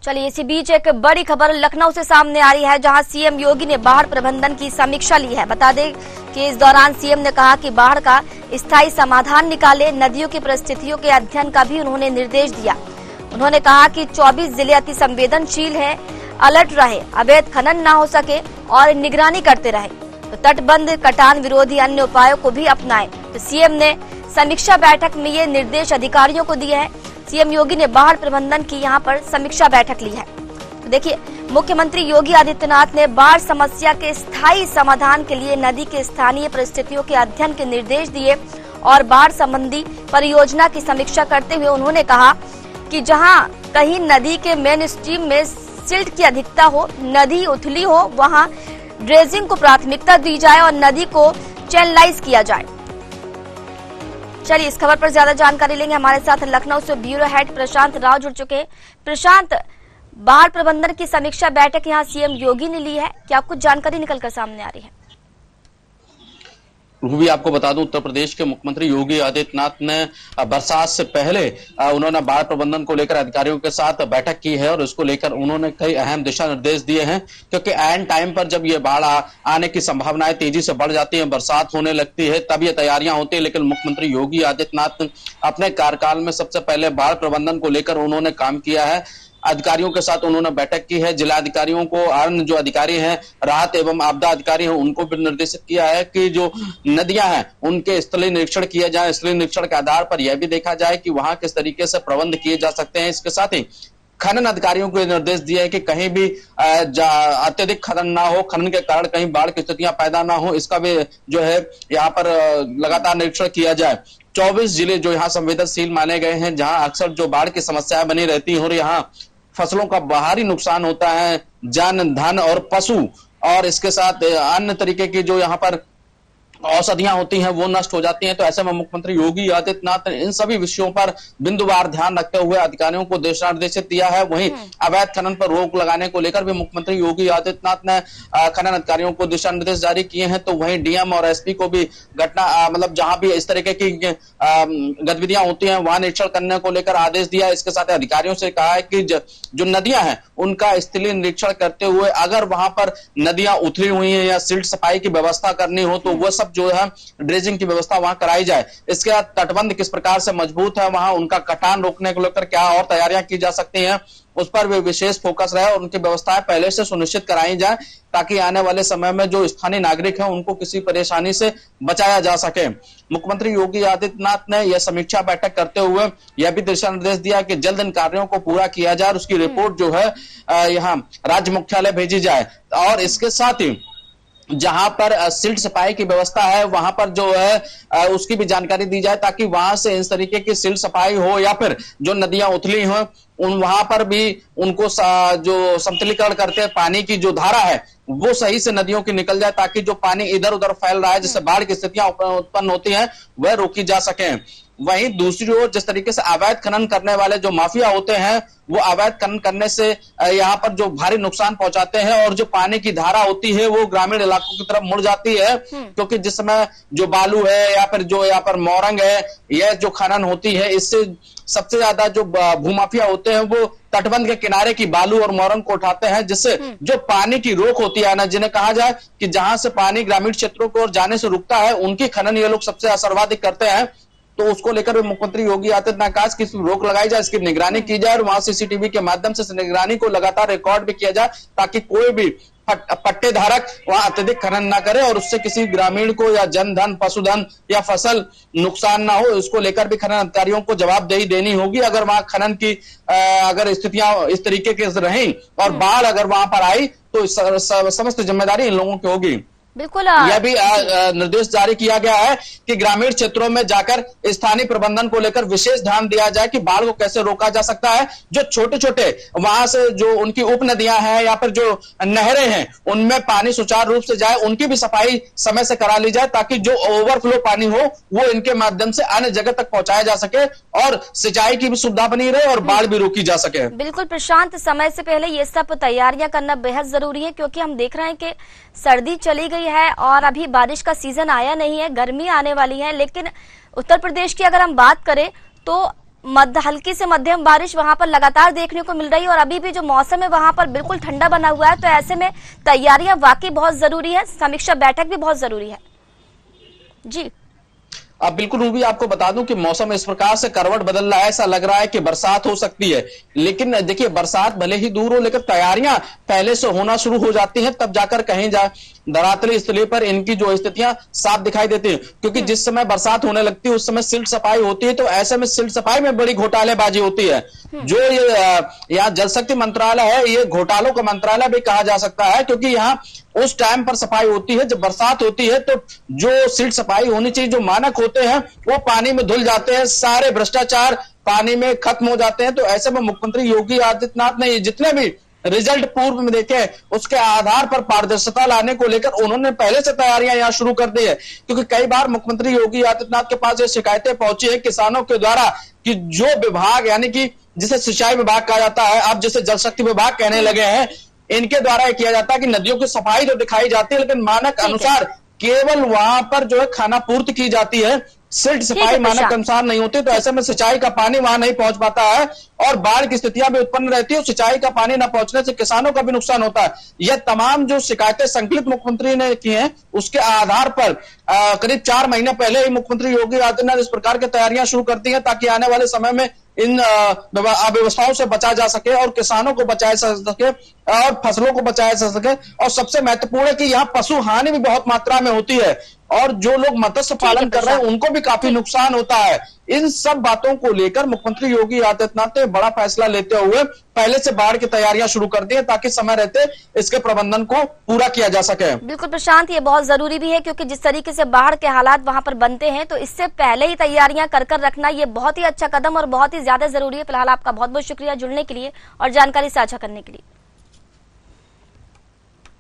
चलिए, इसी बीच एक बड़ी खबर लखनऊ से सामने आ रही है, जहां सीएम योगी ने बाढ़ प्रबंधन की समीक्षा ली है। बता दें कि इस दौरान सीएम ने कहा कि बाढ़ का स्थायी समाधान निकाले, नदियों की परिस्थितियों के अध्ययन का भी उन्होंने निर्देश दिया। उन्होंने कहा कि 24 जिले अति संवेदनशील है, अलर्ट रहे, अवैध खनन न हो सके और निगरानी करते रहे, तो तटबंध कटान विरोधी अन्य उपायों को भी अपनाएं। तो सीएम ने समीक्षा बैठक में ये निर्देश अधिकारियों को दिए हैं। सीएम योगी ने बाढ़ प्रबंधन की यहां पर समीक्षा बैठक ली है। तो देखिए, मुख्यमंत्री योगी आदित्यनाथ ने बाढ़ समस्या के स्थायी समाधान के लिए नदी के स्थानीय परिस्थितियों के अध्ययन के निर्देश दिए और बाढ़ संबंधी परियोजना की समीक्षा करते हुए उन्होंने कहा कि जहां कहीं नदी के मेन स्ट्रीम में सिल्ट की अधिकता हो, नदी उथली हो, वहां ड्रेजिंग को प्राथमिकता दी जाए और नदी को चैनलाइज किया जाए। चलिए, इस खबर पर ज्यादा जानकारी लेंगे। हमारे साथ लखनऊ से ब्यूरो हेड प्रशांत राव जुड़ चुके हैं। प्रशांत, बाढ़ प्रबंधन की समीक्षा बैठक यहां सीएम योगी ने ली है, क्या कुछ जानकारी निकलकर सामने आ रही है? भी आपको बता दूं, उत्तर प्रदेश के मुख्यमंत्री योगी आदित्यनाथ ने बरसात से पहले उन्होंने बाढ़ प्रबंधन को लेकर अधिकारियों के साथ बैठक की है और इसको लेकर उन्होंने कई अहम दिशा निर्देश दिए हैं, क्योंकि एंड टाइम पर जब ये बाढ़ आने की संभावनाएं तेजी से बढ़ जाती है, बरसात होने लगती है, तब ये तैयारियां होती है। लेकिन मुख्यमंत्री योगी आदित्यनाथ अपने कार्यकाल में सबसे पहले बाढ़ प्रबंधन को लेकर उन्होंने काम किया है। अधिकारियों के साथ उन्होंने बैठक की है। जिला अधिकारियों को, अन्य जो अधिकारी हैं, राहत एवं आपदा अधिकारी हैं, उनको भी निर्देशित किया है कि जो नदियां हैं उनके स्थलीय निरीक्षण किया जाए। स्थलीय निरीक्षण के आधार पर यह भी देखा जाए कि वहां किस तरीके से प्रबंध किए जा सकते हैं। इसके साथ ही खनन अधिकारियों को निर्देश दिया है कि कहीं भी अत्यधिक खनन ना हो, खनन के कारण कहीं बाढ़ की स्थितियां पैदा ना हो, इसका भी जो है यहाँ पर लगातार निरीक्षण किया जाए। 24 जिले जो यहाँ संवेदनशील माने गए हैं, जहां अक्सर जो बाढ़ की समस्याएं बनी रहती हैं और यहाँ फसलों का बाहरी नुकसान होता है, जन धन और पशु, और इसके साथ अन्य तरीके की जो यहाँ पर औषधियां होती हैं वो नष्ट हो जाती हैं। तो ऐसे में मुख्यमंत्री योगी आदित्यनाथ ने इन सभी विषयों पर बिंदुवार ध्यान रखते हुए अधिकारियों को दिशा निर्देशित दिया है। वहीं अवैध खनन पर रोक लगाने को लेकर भी मुख्यमंत्री योगी आदित्यनाथ ने खनन अधिकारियों को दिशा निर्देश जारी किए हैं। तो वहीं डीएम और एसपी को भी घटना मतलब जहां भी इस तरीके की गतिविधियां होती हैं वहां निरीक्षण करने को लेकर आदेश दिया। इसके साथ अधिकारियों से कहा है कि जो नदियां हैं उनका स्थलीय निरीक्षण करते हुए अगर वहां पर नदियां उथली हुई हैं या सिल्ट सफाई की व्यवस्था करनी हो तो वह सब जो है ड्रेजिंग की व्यवस्था वहां कराई जाए। इसके बाद तटबंध किस प्रकार से मजबूत है, वहां उनका कटान रोकने को लेकर क्या और तैयारियां की जा सकती हैं, उस पर भी विशेष फोकस रहे और उनकी व्यवस्थाएं पहले से सुनिश्चित कराई जाए, ताकि आने वाले समय में जो स्थानीय नागरिक हैं उनको किसी परेशानी से बचाया जा सके। मुख्यमंत्री योगी आदित्यनाथ ने यह समीक्षा बैठक करते हुए यह भी दिशा निर्देश दिया कि जल्द इन कार्यों को पूरा किया जाए और उसकी रिपोर्ट जो है यहाँ राज्य मुख्यालय भेजी जाए। और इसके साथ ही जहां पर सिल्ट सफाई की व्यवस्था है वहां पर जो है उसकी भी जानकारी दी जाए, ताकि वहां से इस तरीके की सिल्ट सफाई हो या फिर जो नदियां उथली हो वहां पर भी उनको जो समतलीकरण करते हैं, पानी की जो धारा है वो सही से नदियों की निकल जाए, ताकि जो पानी इधर उधर फैल रहा है जिससे बाढ़ की स्थितियां उत्पन्न होती हैं वह रोकी जा सके। वहीं दूसरी ओर जिस तरीके से अवैध खनन करने वाले जो माफिया होते हैं वो अवैध खनन करने से यहाँ पर जो भारी नुकसान पहुंचाते हैं और जो पानी की धारा होती है वो ग्रामीण इलाकों की तरफ मुड़ जाती है, क्योंकि जिस समय जो बालू है या फिर जो यहाँ पर मोरंग है, यह जो खनन होती है इससे सबसे ज्यादा जो भूमाफिया होते हैं वो तटबंध के किनारे की बालू और मोरंग को उठाते हैं, जिससे जो पानी की रोक होती है ना, जिन्हें कहा जाए कि जहां से पानी ग्रामीण क्षेत्रों को जाने से रुकता है उनकी खनन ये लोग सबसे सर्वाधिक करते हैं। तो उसको लेकर भी मुख्यमंत्री योगी आदित्यनाथ ने कहा कि रोक लगाई जाए, इसकी निगरानी की जाए और वहां सीसीटीवी के माध्यम से निगरानी को लगातार रिकॉर्ड भी किया जाए, ताकि कोई भी पट्टे धारक वहां अत्यधिक खनन ना करे और उससे किसी ग्रामीण को या जनधन, पशुधन या फसल नुकसान ना हो। इसको लेकर भी खनन अधिकारियों को जवाबदेही देनी होगी। अगर वहां खनन की अगर स्थितियां इस तरीके के रही और बाढ़ अगर वहां पर आई तो समस्त जिम्मेदारी इन लोगों की होगी। बिल्कुल, यह भी निर्देश जारी किया गया है कि ग्रामीण क्षेत्रों में जाकर स्थानीय प्रबंधन को लेकर विशेष ध्यान दिया जाए कि बाढ़ को कैसे रोका जा सकता है। जो छोटे छोटे वहां से जो उनकी उप नदियां हैं या फिर जो नहरें हैं उनमें पानी सुचारू रूप से जाए, उनकी भी सफाई समय से करा ली जाए, ताकि जो ओवरफ्लो पानी हो वो इनके माध्यम से अन्य जगह तक पहुंचाया जा सके और सिंचाई की भी सुविधा बनी रहे और बाढ़ भी रोकी जा सके। बिल्कुल प्रशांत, समय से पहले ये सब तैयारियां करना बेहद जरूरी है, क्योंकि हम देख रहे हैं कि सर्दी चली गई है और अभी बारिश का सीजन आया नहीं है, गर्मी आने वाली है। लेकिन उत्तर प्रदेश की अगर हम बात करें तो हल्की से मध्यम बारिश वहां पर लगातार देखने को मिल रही है और अभी भी जो मौसम है वहां पर बिल्कुल ठंडा बना हुआ है, तो ऐसे में तैयारियां वाकई बहुत जरूरी है, समीक्षा बैठक भी बहुत जरूरी है। जी अब बिल्कुल रूबी, आपको बता दूं कि मौसम इस प्रकार से करवट बदल रहा है, ऐसा लग रहा है कि बरसात हो सकती है। लेकिन देखिए, बरसात भले ही दूर हो, लेकिन तैयारियां पहले से होना शुरू हो जाती हैं, तब जाकर कहीं धरातली स्थली पर इनकी जो स्थितियां साफ दिखाई देती हैं। क्योंकि जिस समय बरसात होने लगती है उस समय सिल्ट सफाई होती है, तो ऐसे में सिल्ट सफाई में बड़ी घोटालेबाजी होती है। जो ये यहाँ जल शक्ति मंत्रालय है, ये घोटालों का मंत्रालय भी कहा जा सकता है, क्योंकि यहाँ उस टाइम पर सफाई होती है जब बरसात होती है, तो जो सिल्ट सफाई होनी चाहिए, जो मानक होते हैं, वो पानी में धुल जाते हैं, सारे भ्रष्टाचार पानी में खत्म हो जाते हैं। तो ऐसे में मुख्यमंत्री योगी आदित्यनाथ ने ये जितने भी रिजल्ट पूर्व में देखे, उसके आधार पर पारदर्शिता लाने को लेकर उन्होंने पहले से तैयारियां यहां शुरू कर दी है। क्योंकि कई बार मुख्यमंत्री योगी आदित्यनाथ के पास ये शिकायतें पहुंची है किसानों के द्वारा कि जो विभाग, यानी कि जिसे सिंचाई विभाग कहा जाता है, अब जिसे जल शक्ति विभाग कहने लगे हैं, इनके द्वारा यह किया जाता है कि नदियों की सफाई तो दिखाई जाती है, लेकिन मानक अनुसार केवल वहां पर जो है खाना पूर्ति की जाती है, सिल्ट सफाई मानक के अनुसार नहीं होती। तो ऐसे में सिंचाई का पानी वहां नहीं पहुंच पाता है और बाढ़ की स्थितियां भी उत्पन्न रहती है। सिंचाई का पानी न पहुंचने से किसानों का भी नुकसान होता है। यह तमाम जो शिकायतें संकलित मुख्यमंत्री ने की हैं, उसके आधार पर करीब 4 महीने पहले ही मुख्यमंत्री योगी आदित्यनाथ इस प्रकार की तैयारियां शुरू कर दी हैं, ताकि आने वाले समय में इन अव्यवस्थाओं से बचा जा सके और किसानों को बचाया जा सके और फसलों को बचाया जा सके। और सबसे महत्वपूर्ण है कि यहाँ पशु हानि भी बहुत मात्रा में होती है और जो लोग मत्स्य पालन कर रहे हैं उनको भी काफी नुकसान होता है। इन सब बातों को लेकर मुख्यमंत्री योगी आदित्यनाथ ने बड़ा फैसला लेते हुए पहले से बाढ़ की तैयारियां शुरू कर दी है, ताकि समय रहते इसके प्रबंधन को पूरा किया जा सके। बिल्कुल प्रशांत, ये बहुत जरूरी भी है, क्योंकि जिस तरीके से बाढ़ के हालात वहां पर बनते हैं, तो इससे पहले ही तैयारियां कर रखना ये बहुत ही अच्छा कदम और बहुत ही ज्यादा जरूरी है। फिलहाल आपका बहुत बहुत शुक्रिया जुड़ने के लिए और जानकारी साझा करने के लिए।